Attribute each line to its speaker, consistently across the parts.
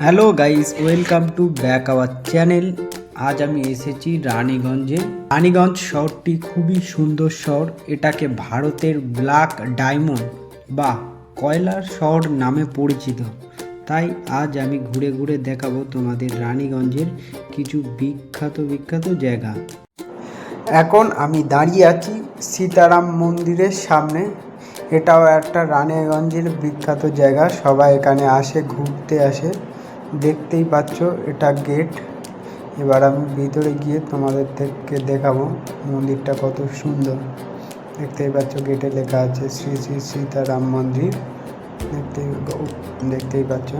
Speaker 1: Hello guys, welcome to back our channel. আজ আমি এসেছি রানীগঞ্জে। রানীগঞ্জ শহরটি খুবই সুন্দর শহর। এটাকে ভারতের ব্ল্যাক ডায়মন্ড বা কয়লার শহর নামে পরিচিত। তাই আজ আমি ঘুরে ঘুরে দেখাবো তোমাদের রানীগঞ্জের কিছু বিখ্যাত জায়গা। এখন আমি দাঁড়িয়ে আছি সীতারাম মন্দিরের সামনে। এটাও একটা রানীগঞ্জের বিখ্যাত জায়গা, সবাই এখানে আসে, ঘুরতে আসে। দেখতেই পাচ্ছ এটা গেট। এবার আমি ভিতরে গিয়ে তোমাদেরকে দেখাবো মন্দিরটা কত সুন্দর। দেখতেই পাচ্ছ গেটে লেখা আছে শ্রী শ্রী সীতারাম মন্দির। দেখতেই পাচ্ছ।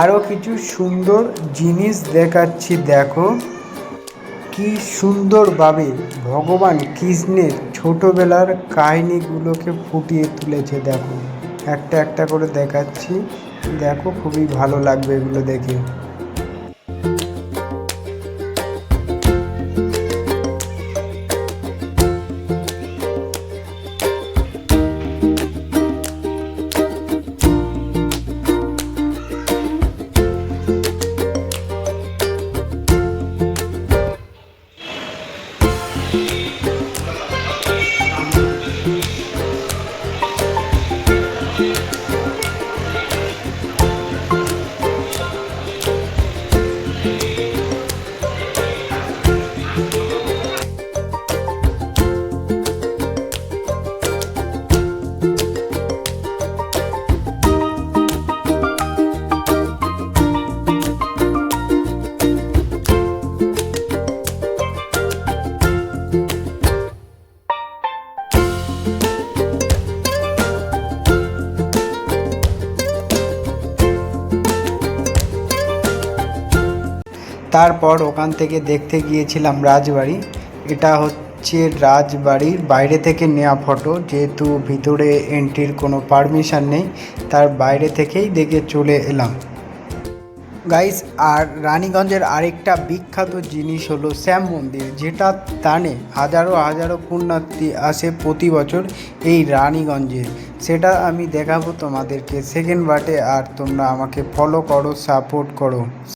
Speaker 1: আরও কিছু সুন্দর জিনিস দেখাচ্ছি, দেখো কি সুন্দরভাবে ভগবান কৃষ্ণের ছোটবেলার কাহিনীগুলোকে ফুটিয়ে তুলেছে। দেখো একটা একটা করে দেখাচ্ছি, দেখো খুবই ভালো লাগবে এগুলো দেখে। তারপর ওখান থেকে দেখতে গিয়েছিলাম রাজবাড়ি। এটা হচ্ছে রাজবাড়ির বাইরে থেকে নেওয়া ফটো, যেহেতু ভিতরে এন্ট্রির কোনো পারমিশন নেই, তার বাইরে থেকেই দেখে চলে এলাম গাইস। আর রানীগঞ্জের আরেকটা বিখ্যাত জিনিস হলো শ্যাম মন্দির, যেটা স্থানে হাজারো পুণ্যার্থী আসে প্রতি বছর এই রানীগঞ্জে। সেটা আমি দেখাবো তোমাদেরকে সেকেন্ড পার্টে। আর তোমরা আমাকে ফলো করো, সাপোর্ট করো।